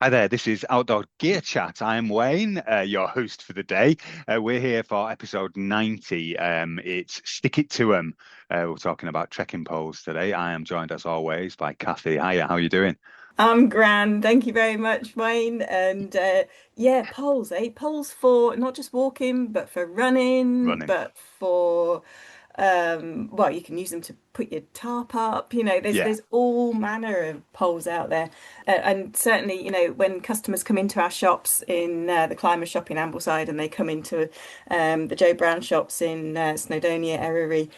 Hi there, this is Outdoor Gear Chat. I'm Wayne, your host for the day. We're here for episode 90. It's Stick It To 'em. We're talking about trekking poles today. I am joined as always by Cathy. Hiya, how you doing? I'm grand. Thank you very much, Wayne. And yeah, poles, eh? Poles for not just walking, but for running, Running. but for well, you can use them to put your tarp up. There's Yeah. there's all manner of poles out there. And certainly, when customers come into our shops in the Climber shop in Ambleside and they come into the Joe Brown shops in Snowdonia, Eryri,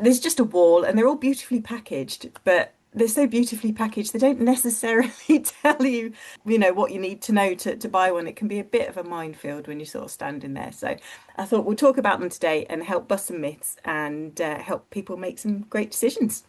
there's just a wall and they're all beautifully packaged, but they're so beautifully packaged, they don't necessarily tell you, what you need to know to buy one. It can be a bit of a minefield when you're sort of standing there. So I thought we'll talk about them today and help bust some myths and help people make some great decisions.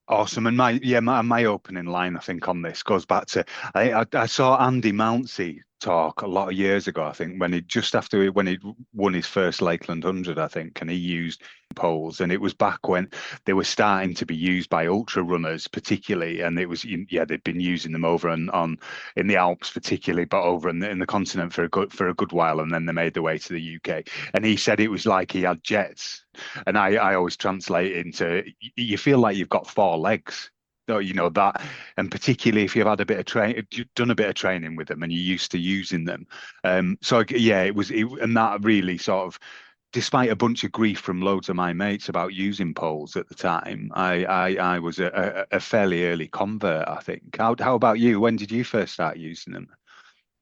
Awesome. And my opening line, I think, on this goes back to I saw Andy Mountsie talk a lot of years ago, I think, when he just after when he won his first Lakeland 100, I think, and he used poles. And it was back when they were starting to be used by ultra runners, particularly. And it was, yeah, they'd been using them over and on in the Alps, particularly, but over in the continent for a good while. And then they made their way to the UK. And he said it was like he had jets. And I always translate into you feel like you've got four legs. So, that, and particularly if you've had a bit of you've done a bit of training with them and you're used to using them. So yeah, and that really sort of, despite a bunch of grief from loads of my mates about using poles at the time, I was a fairly early convert, I think. How about you? When did you first start using them?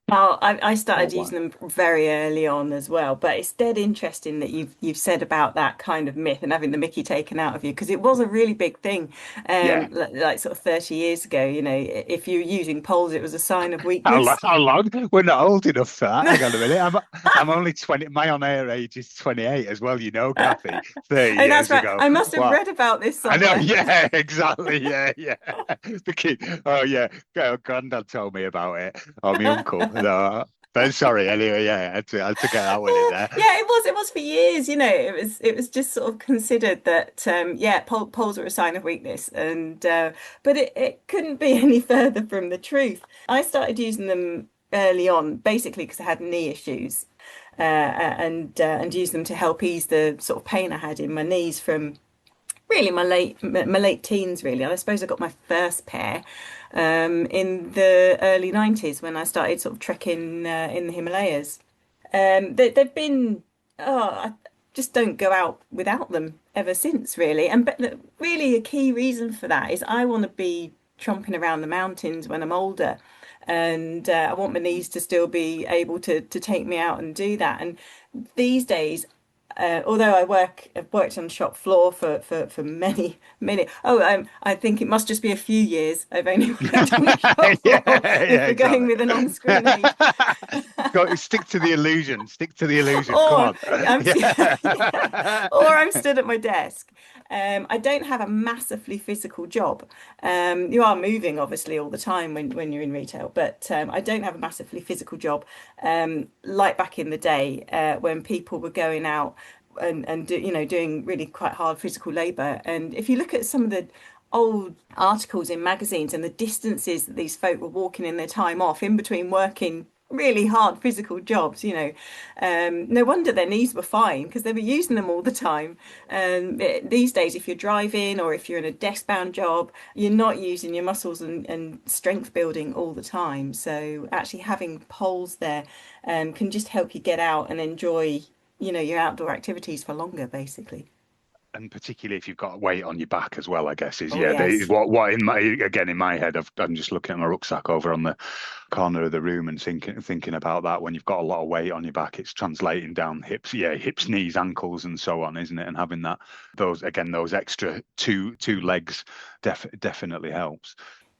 Well, I Or started why? using them very early on as well, but it's dead interesting that you've said about that kind of myth and having the Mickey taken out of you because it was a really big thing, Yeah. like sort of 30 years ago. If you were using poles, it was a sign of How weakness. long? How long? We're not old enough for that. Hang on a minute. I'm only 20. My on-air age is 28 as well, Kathy. 30 Oh, that's years right. ago. I must have Wow. read about this I know. somewhere. Yeah, exactly. Yeah, yeah. The kid. Oh, yeah. Granddad told me about it. Or my uncle. No. But sorry. Anyway, yeah, I had to get that one in there. Yeah, it was for years, it was just sort of considered that yeah, poles are a sign of weakness and but it couldn't be any further from the truth. I started using them early on, basically because I had knee issues. And use them to help ease the sort of pain I had in my knees from really my late teens really. And I suppose I got my first pair in the early 90s when I started sort of trekking in the Himalayas. They've been, I just don't go out without them ever since, really. And but really, a key reason for that is I want to be tromping around the mountains when I'm older, and I want my knees to still be able to take me out and do that. And these days, although I've worked on the shop floor for many, many. Oh, I think it must just be a few years. I've only worked on the shop Yeah, floor if yeah, we're going exactly. with an on-screen age. Go, stick to the illusion. Stick to the illusion. Come Or on. yeah, Yeah. or I'm stood at my desk. I don't have a massively physical job. You are moving obviously all the time when you're in retail, but I don't have a massively physical job. Like back in the day when people were going out and doing really quite hard physical labor. And if you look at some of the old articles in magazines and the distances that these folk were walking in their time off in between working really hard physical jobs, no wonder their knees were fine because they were using them all the time. These days, if you're driving or if you're in a desk-bound job, you're not using your muscles and strength building all the time. So actually having poles there can just help you get out and enjoy, your outdoor activities for longer, basically. And particularly if you've got weight on your back as well, I guess is Oh, yeah. yes. What in my head, I'm just looking at my rucksack over on the corner of the room and thinking about that. When you've got a lot of weight on your back, it's translating down hips, yeah, hips, knees, ankles, and so on, isn't it? And having those extra two legs definitely helps.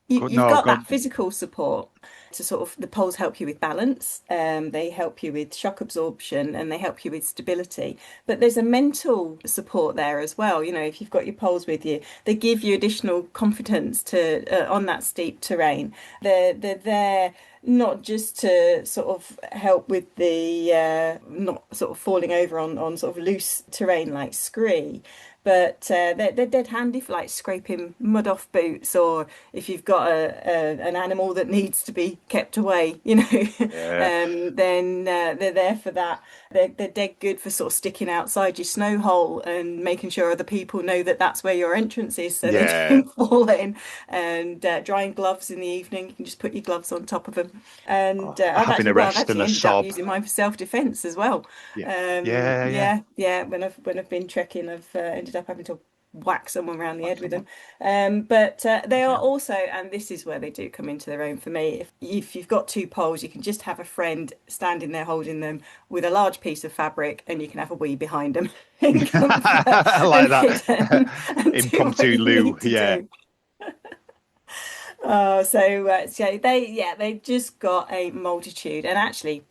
Good. You've No, got good. that physical support to sort of the poles help you with balance, they help you with shock absorption, and they help you with stability. But there's a mental support there as well. If you've got your poles with you, they give you additional confidence to on that steep terrain. They're there not just to sort of help with the not sort of falling over on sort of loose terrain like scree, but they're dead handy for like scraping mud off boots, or if you've got an animal that needs to be kept away, Yeah. then they're there for that. They're dead good for sort of sticking outside your snow hole and making sure other people know that that's where your entrance is, so they Yeah. don't fall in. And drying gloves in the evening, you can just put your gloves on top of them. And Oh, having a I've rest and actually a ended up sob. using mine for self-defense as well. Yeah. Yeah. Yeah. Yeah. When I've been trekking, I've ended up having to whack someone around the Like head with them. someone. But they are Yeah. also, and this is where they do come into their own for me. If you've got two poles, you can just have a friend standing there holding them with a large piece of fabric, and you can have a wee behind them in comfort I and like that. hidden and do what Impromptu you loo. need to Yeah. do. So they just got a multitude, and actually.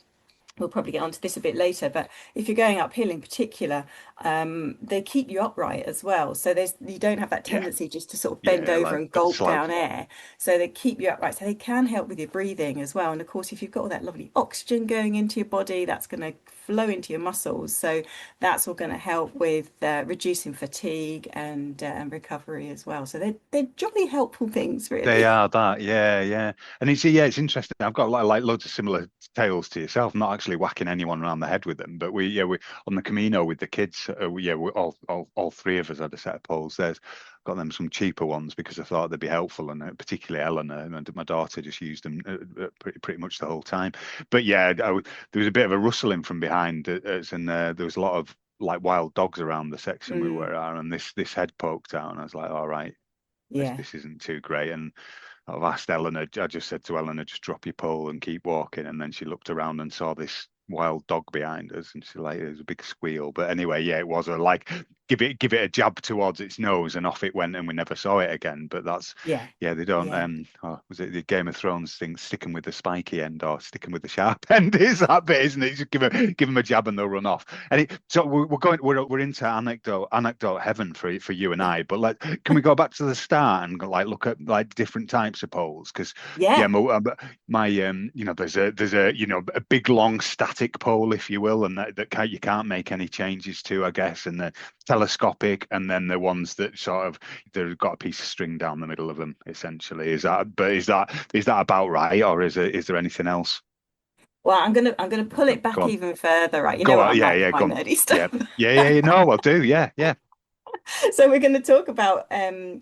We'll probably get onto this a bit later, but if you're going uphill in particular, they keep you upright as well. So you don't have that Yeah. tendency just to sort of bend Yeah. over Like and but gulp slouch. down air. So they keep you upright. So they can help with your breathing as well. And of course, if you've got all that lovely oxygen going into your body, that's going to flow into your muscles. So that's all going to help with reducing fatigue and recovery as well. So they're jolly helpful things, They really. are that, yeah, yeah. And it's interesting. I've got like loads of similar tales to yourself. Not actually whacking anyone around the head with them, but we on the Camino with the kids. We all three of us had a set of poles. There's got them some cheaper ones because I thought they'd be helpful, and particularly Eleanor and my daughter just used them pretty much the whole time. But yeah, there was a bit of a rustling from behind us, and there was a lot of like wild dogs around the section we Mm, were at, and this head poked out, and I was like, all right, this yeah, this isn't too great. And I've asked Eleanor, I just said to Eleanor, just drop your pole and keep walking. And then she looked around and saw this wild dog behind us, and she like, it was a big squeal. But anyway, yeah, it was a like give it a jab towards its nose, and off it went, and we never saw it again. But that's yeah, yeah, they don't yeah. was it the Game of Thrones thing, sticking with the spiky end or sticking with the sharp end? Is that bit, isn't it? Just give them a jab and they'll run off. And so we're into anecdote heaven for you and I. But can we go back to the start and like look at like different types of poles? Because yeah, Yeah. there's a a big long static pole, if you will, and you can't make any changes to, I guess, and the telescopic, and then the ones that sort of they've got a piece of string down the middle of them, essentially. Is that about right, or is there anything else? Well, I'm gonna pull it Go back on. even further, right? You know Go what on. I'm Yeah, like with yeah, my go on. nerdy Yeah. stuff. Yeah, yeah, yeah. No, I'll do. Yeah, yeah. So we're going to talk about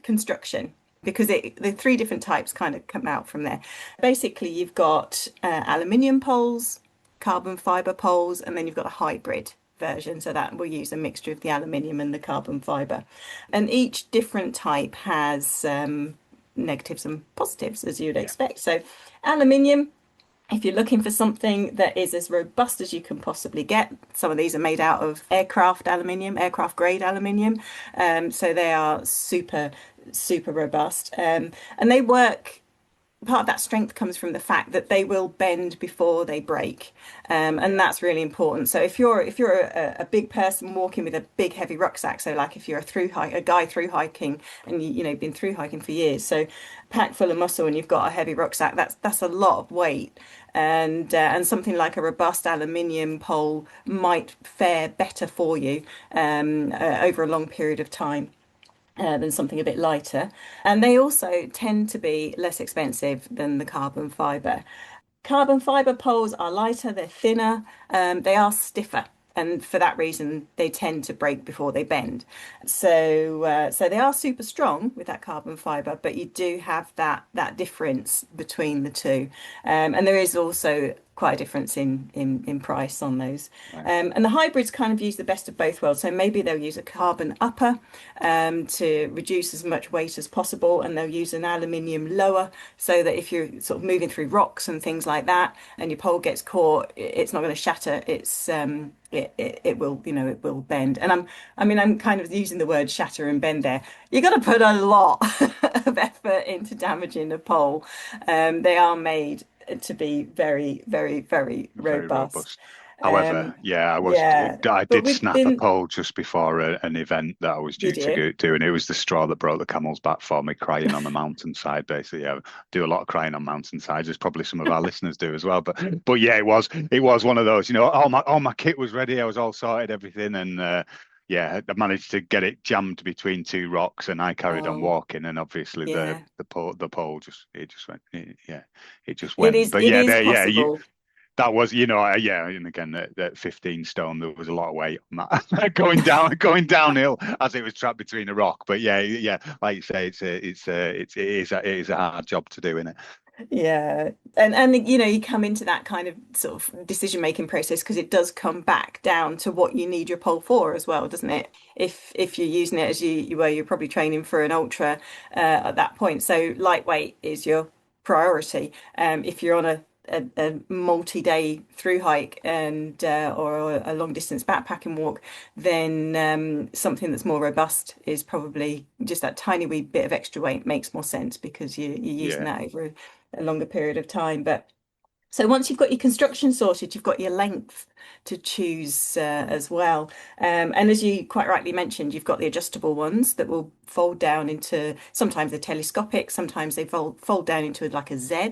construction because the three different types kind of come out from there. Basically, you've got aluminium poles, carbon fiber poles, and then you've got a hybrid version. So that will use a mixture of the aluminium and the carbon fiber. And each different type has negatives and positives, as you'd Yeah. expect. So aluminium, if you're looking for something that is as robust as you can possibly get, some of these are made out of aircraft aluminium, aircraft grade aluminium. So they are super, super robust. And they work, part of that strength comes from the fact that they will bend before they break, and Yeah. that's really important. So if you're a big person walking with a big heavy rucksack, so like if you're a guy through hiking and been through hiking for years, so packed full of muscle and you've got a heavy rucksack, that's a lot of weight, and something like a robust aluminium pole might fare better for you over a long period of time than something a bit lighter. And they also tend to be less expensive than the carbon fiber. Carbon fiber poles are lighter, they're thinner, they are stiffer. And for that reason, they tend to break before they bend. So they are super strong with that carbon fiber, but you do have that difference between the two. And there is also quite a difference in price on those. Right. And the hybrids kind of use the best of both worlds. So maybe they'll use a carbon upper to reduce as much weight as possible, and they'll use an aluminium lower so that if you're sort of moving through rocks and things like that, and your pole gets caught, it's not going to shatter. It will, it will bend. And I'm kind of using the word shatter and bend there. You got to put a lot of effort into damaging a pole. They are made to be very, very, very Very robust. robust. However, Um, yeah, yeah, I but did snap a within, pole just before an event that I was due did to you? go to, and it was the straw that broke the camel's back for me, crying on the mountainside. Basically, yeah, I do a lot of crying on mountainsides, as probably some of our listeners do as well. But yeah, it was one of those. All my kit was ready, I was all sorted, everything, and yeah, I managed to get it jammed between two rocks, and I carried on Oh, walking, and obviously yeah. the pole just it just went, yeah, it just It went. is But it yeah, is there, yeah, you possible. that was, yeah, and again at 15 stone, there was a lot of weight on that going downhill as it was trapped between a rock. But yeah, yeah, like you say, it is a hard job to do, isn't it? Yeah. And you come into that kind of sort of decision making process because it does come back down to what you need your pole for as well, doesn't it? If you're using it as you were, you're probably training for an ultra at that point. So lightweight is your priority. If you're on a multi-day through hike and or a long distance backpacking walk, then something that's more robust is probably just that tiny wee bit of extra weight makes more sense because you're using Yeah, that over a longer period of time. But so once you've got your construction sorted, you've got your length to choose as well. And as you quite rightly mentioned, you've got the adjustable ones that will fold down into sometimes they're telescopic, sometimes they fold down into like a Z.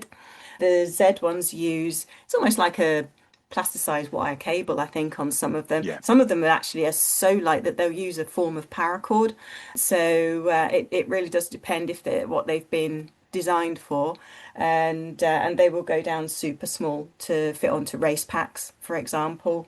The Z ones use it's almost like a plasticized wire cable, I think, on some of them. yeah, Some of them actually are so light that they'll use a form of paracord. So it really does depend if they're what they've been designed for, and they will go down super small to fit onto race packs, for example.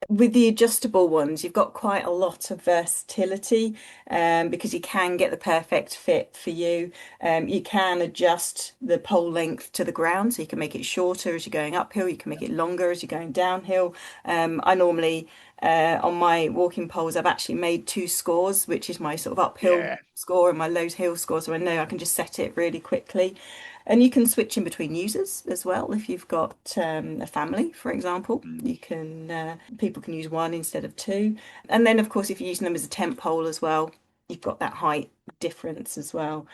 With the adjustable ones, you've got quite a lot of versatility because you can get the perfect fit for you. You can adjust the pole length to the ground, so you can make it shorter as you're going uphill, you can make it longer as you're going downhill. I normally, on my walking poles, I've actually made two scores, which is my sort of uphill yeah, score and my low hill score, so I know I can just set it really quickly. And you can switch in between users as well. If you've got a family, for example, mm, you can people can use one instead of two. And then, of course, if you're using them as a tent pole as well, you've got that height difference as well.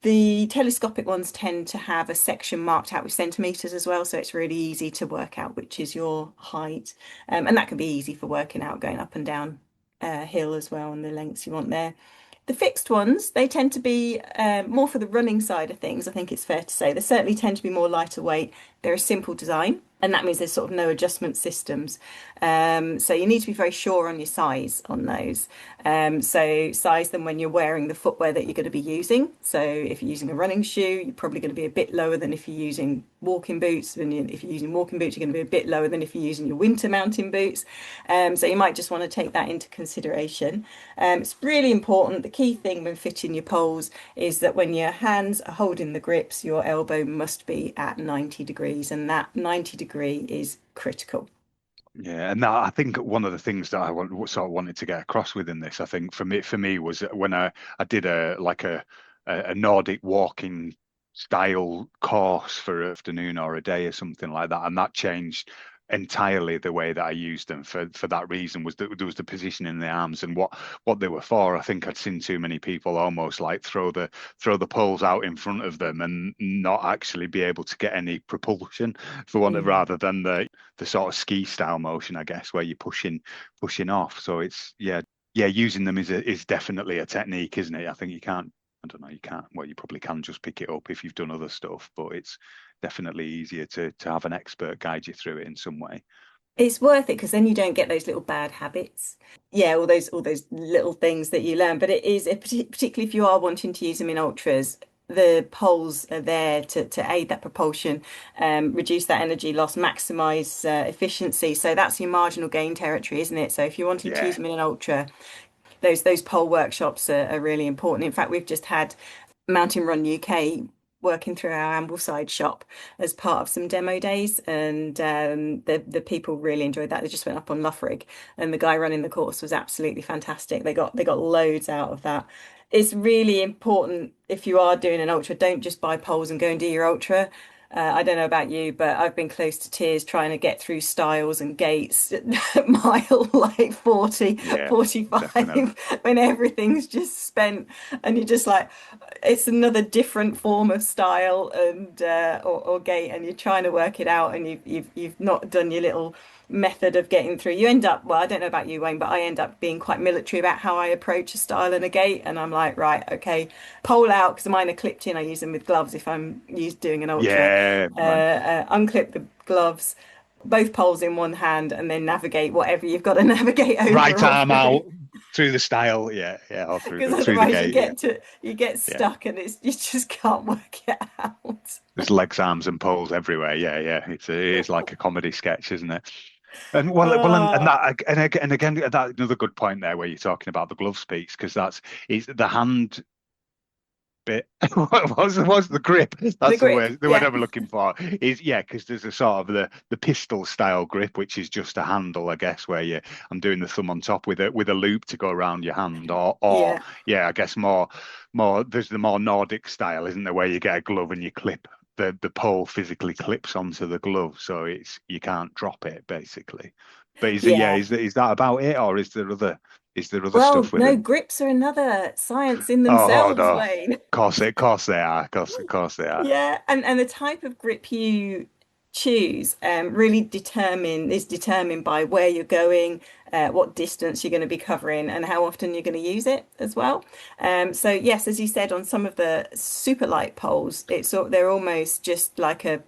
The telescopic ones tend to have a section marked out with centimeters as well, so it's really easy to work out which is your height. And that can be easy for working out going up and down hill as well, and the lengths you want there. The fixed ones, they tend to be more for the running side of things, I think it's fair to say. They certainly tend to be more lighter weight. They're a simple design, and that means there's sort of no adjustment systems. So you need to be very sure on your size on those. So size them when you're wearing the footwear that you're going to be using. So if you're using a running shoe, you're probably going to be a bit lower than if you're using walking boots. And if you're using walking boots, you're going to be a bit lower than if you're using your winter mountain boots. So you might just want to take that into consideration. It's really important. The key thing when fitting your poles is that when your hands are holding the grips, your elbow must be at 90 degrees, and that 90-degree is critical. yeah. And that, I think one of the things that sort of wanted to get across within this, I think for me was when I did a Nordic walking style course for an afternoon or a day or something like that, and that changed entirely the way that I used them for that reason. Was that there was the position in the arms and what they were for. I think I'd seen too many people almost like throw the poles out in front of them and not actually be able to get any propulsion for one Mm. rather than the sort of ski style motion, I guess, where you're pushing off. So it's yeah, using them is definitely a technique, isn't it? I think you can't. I don't know. You can't. Well, you probably can just pick it up if you've done other stuff, but it's definitely easier to have an expert guide you through it in some way. It's worth it because then you don't get those little bad habits. Yeah, all those little things that you learn. But it is particularly if you are wanting to use them in ultras, the poles are there to aid that propulsion, reduce that energy loss, maximize efficiency. So that's your marginal gain territory, isn't it? So if you're wanting to use Yeah, them in an ultra, those pole workshops are really important. In fact, we've just had Mountain Run UK working through our Ambleside shop as part of some demo days, and the people really enjoyed that. They just went up on Loughrig, and the guy running the course was absolutely fantastic. They got loads out of that. It's really important if you are doing an ultra, don't just buy poles and go and do your ultra. I don't know about you, but I've been close to tears trying to get through stiles and gates at mile like 40, yeah, 45 definitely. when everything's just spent and you're just like, it's another different form of style and or gait, and you're trying to work it out, and you've not done your little method of getting through. You end up, well, I don't know about you, Wayne, but I end up being quite military about how I approach a style and a gait, and I'm like, right, okay, pole out because mine are clipped in. I use them with gloves if I'm used doing an ultra. Yeah, right. Unclip the gloves, both poles in one hand, and then navigate whatever you've got to navigate over Right or arm through. out, through the stile, yeah, yeah, or because through the otherwise gate, yeah, you get yeah. stuck and it's you just can't work it out. There's legs, arms, and poles everywhere. Yeah, yeah. It is like a comedy sketch, isn't it? And and Uh, that and again that another good point there where you're talking about the gloves piece because that's is the hand bit. What's the grip? the That's grip, the word yeah, I'm looking for. Is yeah, because there's a sort of the pistol style grip, which is just a handle, I guess, where I'm doing the thumb on top with a loop to go around your hand, or yeah, yeah, I guess more there's the more Nordic style, isn't there, where you get a glove and you clip the pole physically clips onto the glove, so it's you can't drop it basically. But is it yeah, yeah. is that about it, or is there other Well, stuff with no, it? grips are another science in Oh, themselves, no. Wayne. Of course they are. Of course they are. Yeah, and the type of grip you choose really is determined by where you're going, what distance you're going to be covering, and how often you're going to use it as well. So yes, as you said, on some of the super light poles, they're almost just like a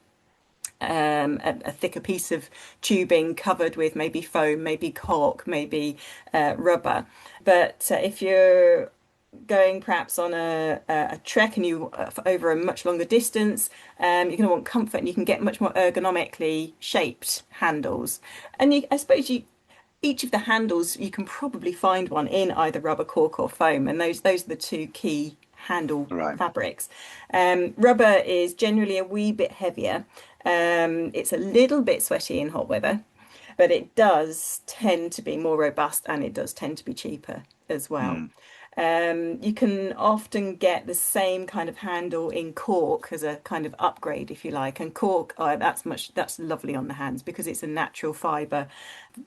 thicker piece of tubing covered with maybe foam, maybe cork, maybe rubber. But if you're going perhaps on a trek and you over a much longer distance, you're going to want comfort and you can get much more ergonomically shaped handles. And I suppose each of the handles you can probably find one in either rubber, cork, or foam, and those are the two key handle Right. fabrics. Rubber is generally a wee bit heavier. It's a little bit sweaty in hot weather, but it does tend to be more robust and it does tend to be cheaper as well. Mm. You can often get the same kind of handle in cork as a kind of upgrade, if you like. And cork, that's lovely on the hands because it's a natural fibre.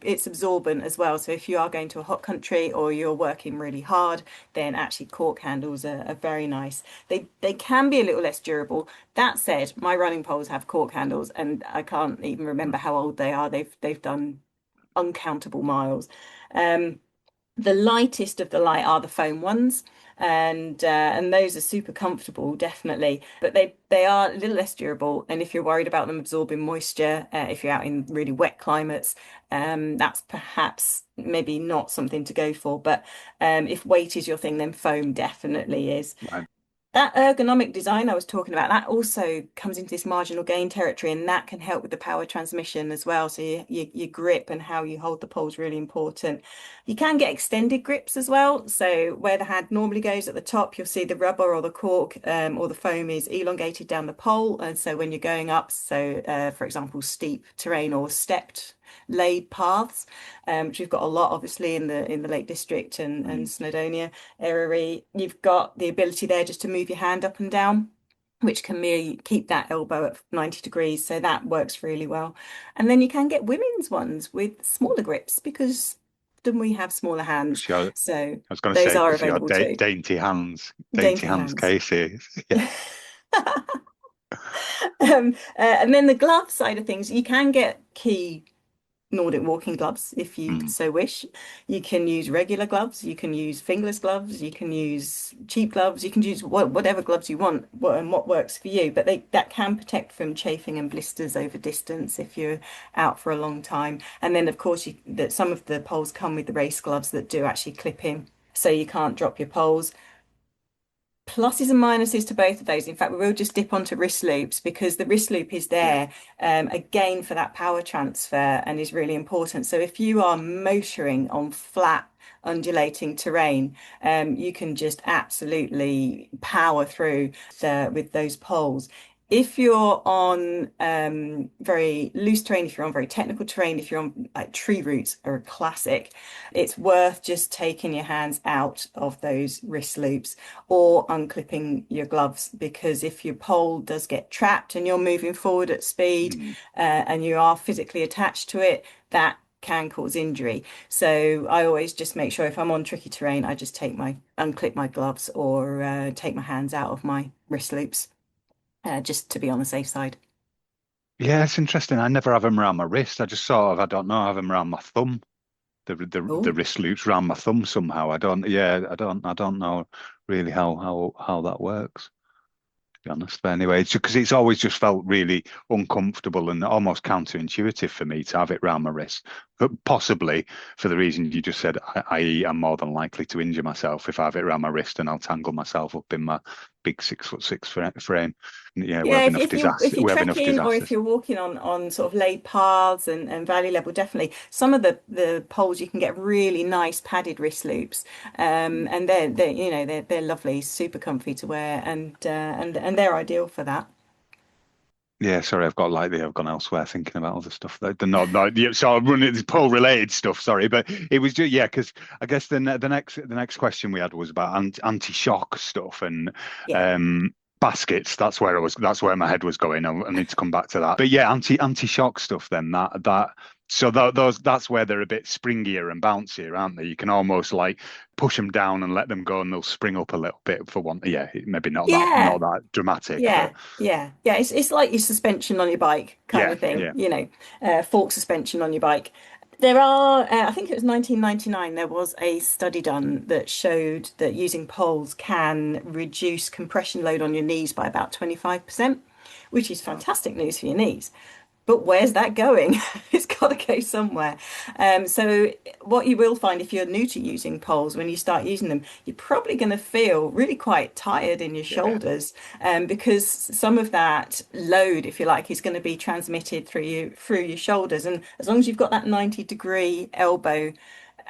It's absorbent as well. So if you are going to a hot country or you're working really hard, then actually cork handles are very nice. They can be a little less durable. That said, my running poles have cork handles, and I can't even remember how old they are. They've done uncountable miles. Um, the lightest of the light are the foam ones, and those are super comfortable, definitely. But they are a little less durable, and if you're worried about them absorbing moisture, if you're out in really wet climates, that's perhaps maybe not something to go for. But if weight is your thing, then foam definitely is. Right. That ergonomic design I was talking about, that also comes into this marginal gain territory, and that can help with the power transmission as well. So your grip and how you hold the pole is really important. You can get extended grips as well. So where the hand normally goes at the top, you'll see the rubber or the cork or the foam is elongated down the pole. And so when you're going up, so for example, steep terrain or stepped laid paths, which we've got a lot obviously in the Lake District and Mm. Snowdonia area, you've got the ability there just to move your hand up and down, which can merely keep that elbow at 90 degrees. So that works really well. And then you can get women's ones with smaller grips because then we have smaller hands. I So was going to those say are because your available too. dainty Dainty hands, hands. Casey. Yeah. And then the glove side of things, you can get key Nordic walking gloves if you Mm. so wish. You can use regular gloves, you can use fingerless gloves, you can use cheap gloves, you can use whatever gloves you want and what works for you. But that can protect from chafing and blisters over distance if you're out for a long time. And then, of course, some of the poles come with the race gloves that do actually clip in, so you can't drop your poles. Pluses and minuses to both of those. In fact, we will just dip onto wrist loops because the wrist loop is Yeah. there again for that power transfer and is really important. So if you are motoring on flat, undulating terrain, you can just absolutely power through with those poles. If you're on very loose terrain, if you're on very technical terrain, if you're on like tree roots are a classic, it's worth just taking your hands out of those wrist loops or unclipping your gloves because if your pole does get trapped and you're moving forward at speed Mm. and you are physically attached to it, that can cause injury. So I always just make sure if I'm on tricky terrain, I just unclip my gloves or take my hands out of my wrist loops just to be on the safe side. Yeah, it's interesting. I never have them around my wrist. I just sort of, I don't know, have them around my thumb. The Oh, wrist loops around my thumb somehow. I don't. Yeah, I don't know really how that works. be honest. But anyway, it's because it's always just felt really uncomfortable and almost counterintuitive for me to have it round my wrist. But possibly for the reason you just said, i.e., I'm more than likely to injure myself if I have it around my wrist and I'll tangle myself up in my big 6'6" frame. Yeah, we Yeah, have enough if disaster. you're We have enough trekking or if disasters. you're walking on sort of laid paths and valley level, definitely some of the poles you can get really nice padded wrist loops, and they're you know they're lovely, super comfy to wear, and they're ideal for that. Yeah, sorry, I've gone elsewhere thinking about other stuff. They're not yeah, so I'm running this pole related stuff. Sorry, but it was just yeah, because I guess the next question we had was about anti-shock stuff and Yeah. um baskets. That's where my head was going. I need to come back to that. But yeah, anti-shock stuff. Then those that's where they're a bit springier and bouncier, aren't they? You can almost like push them down and let them go, and they'll spring up a little bit for one. Yeah, maybe Yeah. not that dramatic, but. Yeah. It's like your suspension on your bike kind Yeah, of thing, yeah. fork suspension on your bike. There are, I think it was 1999, there was a study done that showed that using poles can reduce compression load on your knees by about 25%, which is Wow. fantastic news for your knees. But where's that going? It's got to go somewhere. So what you will find if you're new to using poles, when you start using them, you're probably going to feel really quite tired in your Yeah. shoulders, because some of that load, if you like, is going to be transmitted through your shoulders. And as long as you've got that 90-degree elbow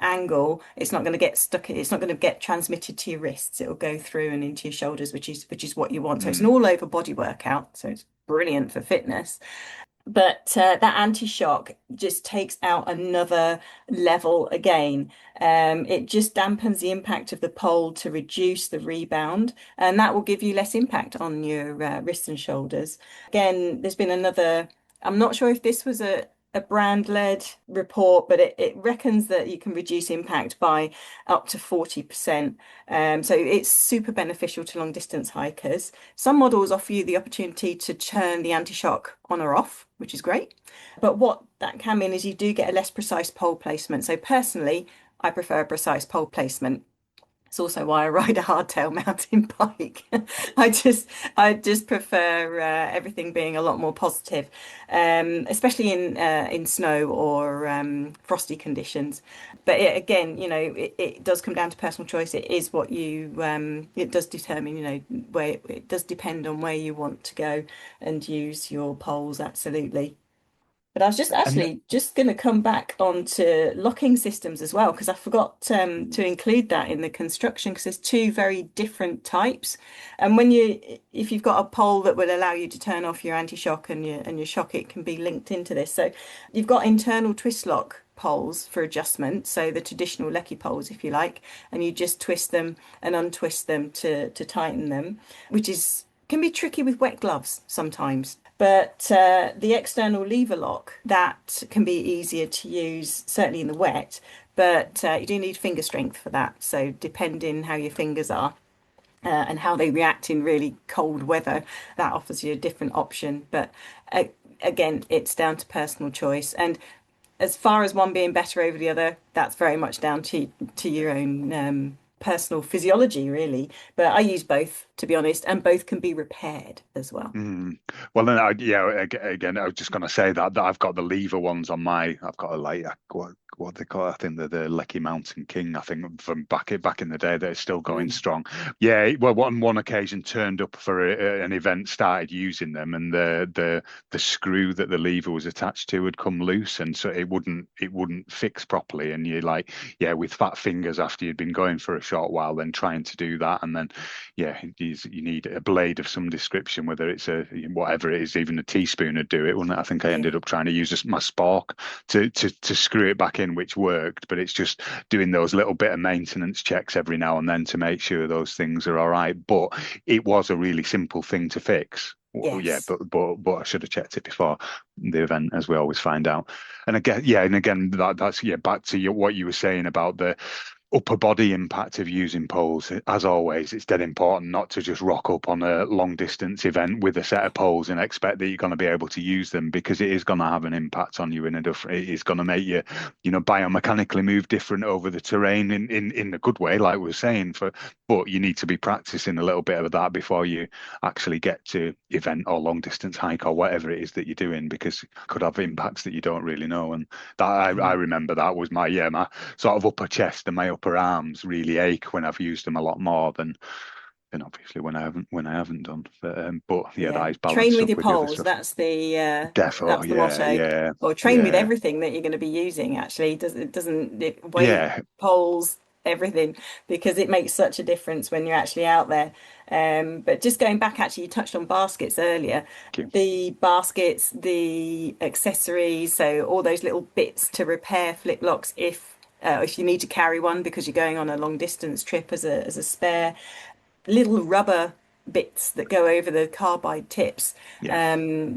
angle, it's not going to get stuck. It's not going to get transmitted to your wrists. It'll go through and into your shoulders, which is what you want. So it's an Mm. all over body workout. So it's brilliant for fitness. But that anti-shock just takes out another level again. It just dampens the impact of the pole to reduce the rebound, and that will give you less impact on your wrists and shoulders. Again, there's been another, I'm not sure if this was a brand-led report, but it reckons that you can reduce impact by up to 40%. So it's super beneficial to long distance hikers. Some models offer you the opportunity to turn the anti-shock on or off, which is great. But what that can mean is you do get a less precise pole placement. So personally, I prefer a precise pole placement. It's also why I ride a hardtail mountain bike. I just I just prefer everything being a lot more positive, especially in snow or frosty conditions. But again, it does come down to personal choice. It is what it does determine, where it does depend on where you want to go and use your poles, absolutely. But I was just And actually just going to come back onto locking systems as well, because I forgot to include that in the construction, because there's two very different types. And if you've got a pole that will allow you to turn off your anti-shock and your shock, it can be linked into this. So you've got internal twist lock poles for adjustment, so the traditional lecky poles, if you like, and you just twist them and untwist them to tighten them, which is can be tricky with wet gloves sometimes. But the external lever lock, that can be easier to use, certainly in the wet, but you do need finger strength for that. So depending how your fingers are and how they react in really cold weather, that offers you a different option. But uh, again, it's down to personal choice. And as far as one being better over the other, that's very much down to your own personal physiology, really. But I use both, to be honest, and both can be repaired as well. mm, well, then, again, I was just going to say that I've got the lever ones on my. I've got a like what they call. I think they're the Lecky Mountain King. I think from back in the day, they're still going Mm. strong. Yeah, well, on one occasion, turned up for an event, started using them, and the screw that the lever was attached to had come loose, and so it wouldn't fix properly. And you're like, yeah, with fat fingers after you'd been going for a short while, then trying to do that, and then yeah, you need a blade of some description, whether it's a whatever it is, even a teaspoon would do it, wouldn't it? I think I ended Yeah. up trying to use my spork to screw it back in, which worked, but it's just doing those little bit of maintenance checks every now and then to make sure those things are all right. But it was a really simple thing to fix. Well, yeah, Yes. but I should have checked it before the event, as we always find out. And again, yeah, and again, that's yeah, back to what you were saying about upper body impact of using poles, as always, it's dead important not to just rock up on a long distance event with a set of poles and expect that you're going to be able to use them, because it is going to have an impact on you in a different, it is going to make you, biomechanically move different over the terrain in a good way, like we were saying, but you need to be practicing a little bit of that before you actually get to event or long distance hike or whatever it is that you're doing, because it could have impacts that you don't really know. And that I Yeah. remember that was my sort of upper chest and my upper arms really ache when I've used them a lot more than obviously when I haven't done. But yeah, Yeah. that is Train balanced with up your with the other poles. stuff. That's Defo, the yeah, motto. yeah, Or train with yeah, everything that you're going to be using, actually. Weight, yeah. poles, everything, because it makes such a difference when you're actually out there. But just going back, actually, you touched on baskets earlier. Thank The baskets, the accessories, so all those little bits to repair flip locks if you need to carry one because you're going on a long distance trip as a spare, little rubber bits that go over the carbide tips. you. Yeah,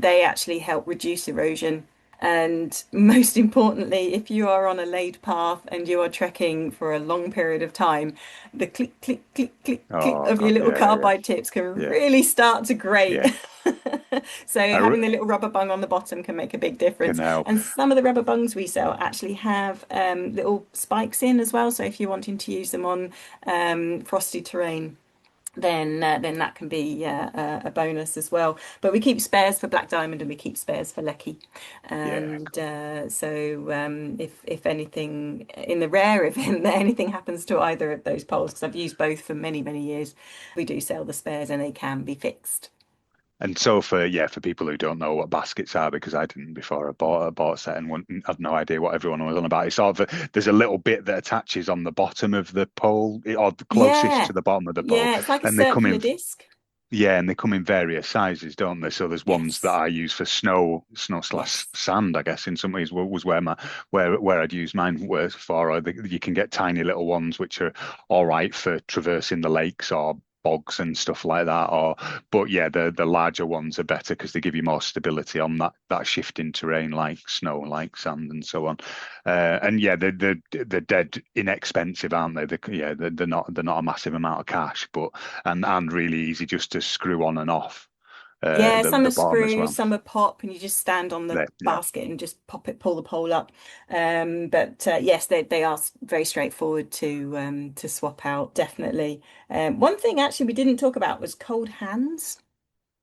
They actually help reduce erosion. And most importantly, if you are on a laid path and you are trekking for a long period of time, the click, click, click, click, click oh of your god, little yeah, yeah, carbide tips can yeah, really start to grate. yeah. So I re having the little rubber bung on the bottom can make a big can difference. help. And some of the rubber bungs we sell actually have little spikes in as well. So if you're wanting to use them on frosty terrain, then that can be a bonus as well. But we keep spares for Black Diamond and we keep spares for Lecky. Yeah, And if anything, in the rare event that anything happens to either of those poles, because I've used both for many, many years, we do sell the spares and they can be fixed. and so for people who don't know what baskets are, because I didn't before I bought a set and had no idea what everyone was on about. It's sort of there's a little bit that attaches on the bottom of the pole, or the closest Yeah, to the bottom of the pole, yeah, it's like a and they come circular in. disc. Yeah, and they come in various sizes, don't they? So there's ones that Yes, I use for snow slash yes. sand, I guess, in some ways was where I'd use mine was for. Or you can get tiny little ones which are all right for traversing the lakes or bogs and stuff like that. But yeah, the larger ones are better because they give you more stability on that shifting terrain, like snow, like sand, and so on. And yeah, they're dead inexpensive, aren't they? They're not a massive amount of cash, but and really easy just to screw on and off Yeah, some are the bottom as screws, well. some are pop, and you just stand on the Yeah, basket and just pop it, pull the pole up. But yes, they are very straightforward to swap out, definitely. One thing actually we didn't talk about was cold hands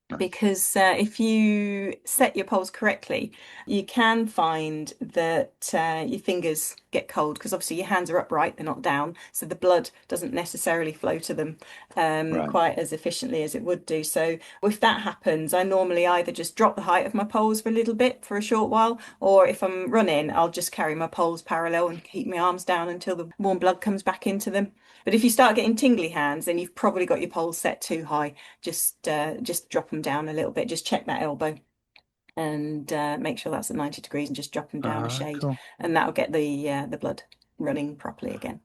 nice. because if you set your poles correctly, you can find that your fingers get cold because obviously your hands are upright, they're not down, so the blood doesn't necessarily flow to them Right. quite as efficiently as it would do. So if that happens, I normally either just drop the height of my poles for a little bit for a short while, or if I'm running, I'll just carry my poles parallel and keep my arms down until the warm blood comes back into them. But if you start getting tingly hands, then you've probably got your poles set too high. Just drop them down a little bit. Just check that elbow and make sure that's at 90 degrees and just drop them down a shade, Cool. and that'll get the blood running properly again.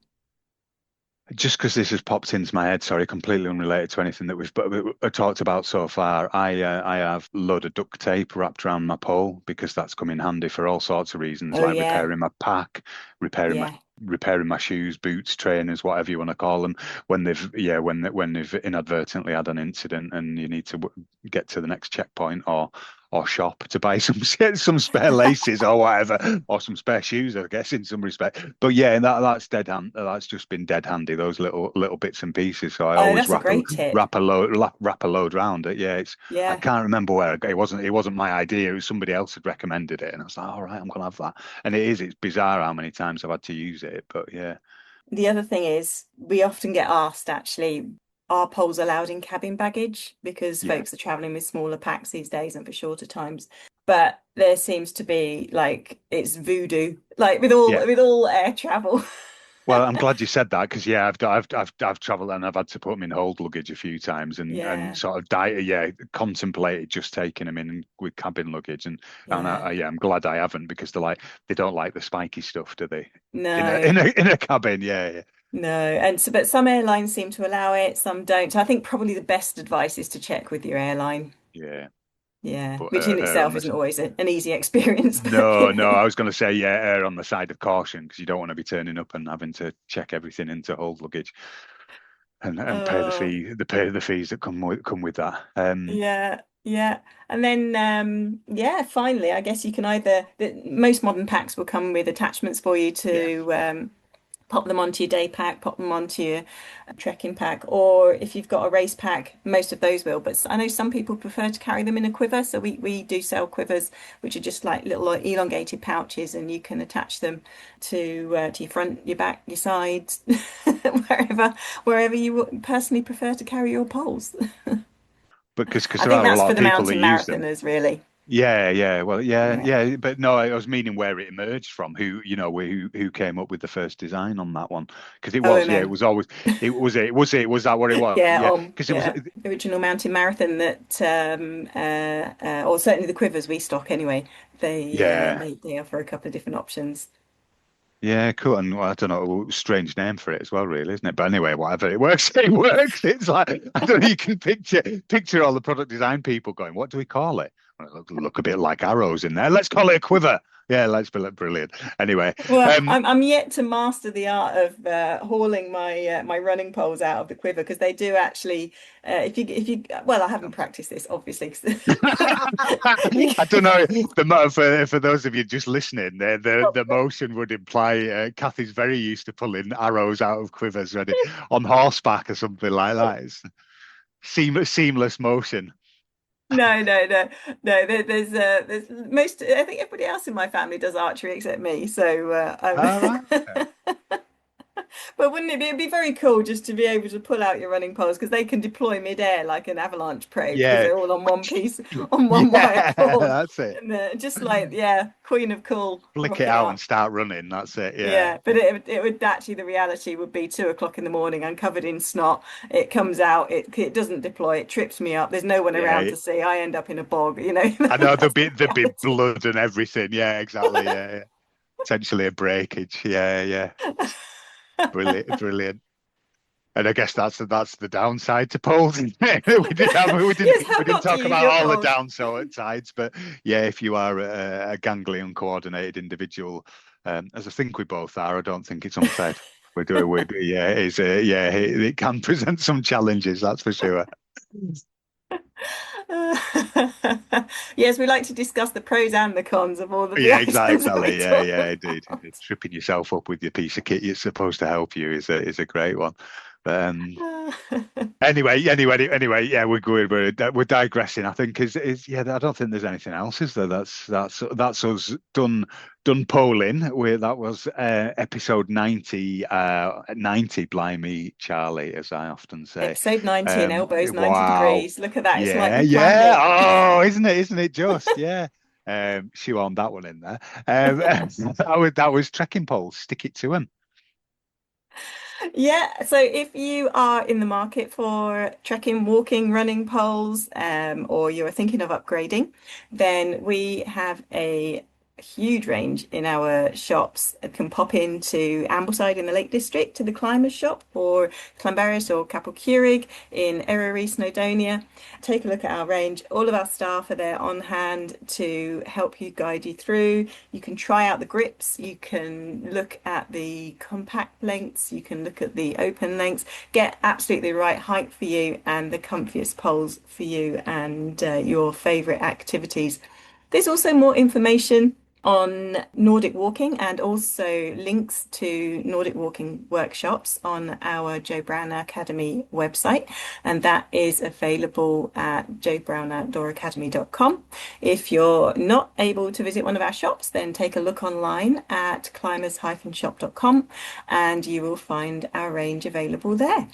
Just because this has popped into my head, sorry, completely unrelated to anything that we've talked about so far. I have a load of duct tape wrapped around my pole because that's come in handy for all sorts of reasons, Oh like yeah, repairing my pack, repairing my yeah. repairing my shoes, boots, trainers, whatever you want to call them, when they've inadvertently had an incident and you need to get to the next checkpoint or shop to buy some spare laces or whatever, or some spare shoes, I guess, in some respect. But yeah, that's dead hand. That's just been dead handy. Those little bits and pieces. So I Oh, always that's a great tip. wrap a load round it. Yeah, I Yeah. can't remember where I got it. It wasn't my idea. It was somebody else had recommended it, and I was like, all right, I'm gonna have that. And it's bizarre how many times I've had to use it. But yeah, The other thing is, we often get asked actually, are poles allowed in cabin baggage? Because yeah, folks are traveling with smaller packs these days and for shorter times. But there seems to be like it's voodoo, like with all yeah. air travel. Well, I'm glad you said that because yeah, I've travelled and I've had to put them in hold luggage a few times and Yeah, sort of contemplated just taking them in with cabin luggage yeah. yeah, I'm glad I haven't because they don't like the spiky stuff, do they? In a No, in a in a cabin, yeah, yeah, no. And so, but some airlines seem to allow it, some don't. So I think probably the best advice is to check with your airline. yeah. Yeah, but which in err on itself the isn't always an easy experience, but no, no, I was going to say, yeah, err on the side of caution because you don't want to be turning up and having to check everything into hold luggage and pay the oh, fee, the fees that come with that. yeah, yeah. And then yeah, finally, I guess you can either most modern packs will come with attachments for you Yeah, to pop them onto your day pack, pop them onto your trekking pack, or if you've got a race pack, most of those will. But I know some people prefer to carry them in a quiver, so we do sell quivers, which are just like little elongated pouches, and you can attach them to your front, your back, your sides, wherever wherever you would personally prefer to carry your poles. but because I there think are a that's lot for of the people that mountain use them. marathoners, really. Yeah, yeah, well, yeah, Yeah. yeah, but no, I was meaning where it emerged from. Who came up with the first design on that one? Because it was, yeah, it OMM. was always, was that what it was? Yeah, Yeah, because it was, yeah, the original mountain marathon that or certainly the quivers we stock anyway. yeah. They offer a couple of different options. Yeah, cool. And well, I don't know, strange name for it as well, really, isn't it? But anyway, whatever, it works. It works. It's like I don't know. You can picture all the product design people going, "What do we call it?" Well, look a bit like arrows in there. Let's call it a quiver. Yeah, let's be brilliant. Anyway, Well, um, I'm yet to master the art of hauling my running poles out of the quiver because they do actually if you well I haven't practiced this obviously 'cause you I don't know. For those of you just listening, the motion would imply Kathy's very used to pulling arrows out of quivers ready on horseback or something like that. It's seamless motion. no. There's most. I think everybody else in my family does archery except me. So All right. but wouldn't it be? It'd be very cool just to be able to pull out your running poles because they can deploy mid-air like an avalanche probe because Yeah. they're all on one piece, on one wire Yeah, cord, that's it. and just like yeah, Queen of Cool, Flick it rocking out and out. start running. That's it. Yeah. Yeah, but it would actually the reality would be 2 o'clock in the morning. I'm covered in snot. It comes out. It doesn't deploy. It trips me up. There's no one around Yeah. to see. I end up in a bog. You know, I know that's the there'd be reality. blood and everything. Yeah, exactly. Yeah, yeah. Potentially a breakage. Yeah, yeah. Brilliant, brilliant. And I guess that's the downside to poles. Isn't it? Yes, We how didn't not to talk use about your all the poles. downsides, but yeah, if you are a ganglion coordinated individual, as I think we both are, I don't think it's unfair. Yeah, yeah, it can present some challenges, that's for sure. Yes, we like to discuss the pros and the cons of all of the Yeah, items that we exactly. Yeah, talk yeah, about. indeed. Indeed. Tripping yourself up with your piece of kit it's supposed to help you is a great one. But anyway, yeah, we're digressing. I think is yeah. I don't think there's anything else, is there? That's us done polling. That was episode 90, blimey, Charlie, as I often say. Episode 90 and elbows 90 Wow, degrees. Look at that. It's like yeah, we planned yeah. it. Oh, isn't it just yeah. Shoe on that one in there. Um, that was trekking poles. Stick it to them. Yeah, so if you are in the market for trekking, walking, running poles, or you're thinking of upgrading, then we have a huge range in our shops. You can pop into Ambleside in the Lake District to the Climbers Shop, or Clonbarris or Capel Curig in Eryri, Snowdonia. Take a look at our range. All of our staff are there on hand to help you guide you through. You can try out the grips, you can look at the compact lengths, you can look at the open lengths, get absolutely the right height for you and the comfiest poles for you and your favourite activities. There's also more information on Nordic walking and also links to Nordic walking workshops on our Joe Brown Academy website, and that is available at joebrownoutdooracademy.com. If you're not able to visit one of our shops, then take a look online at climbers-shop.com and you will find our range available there.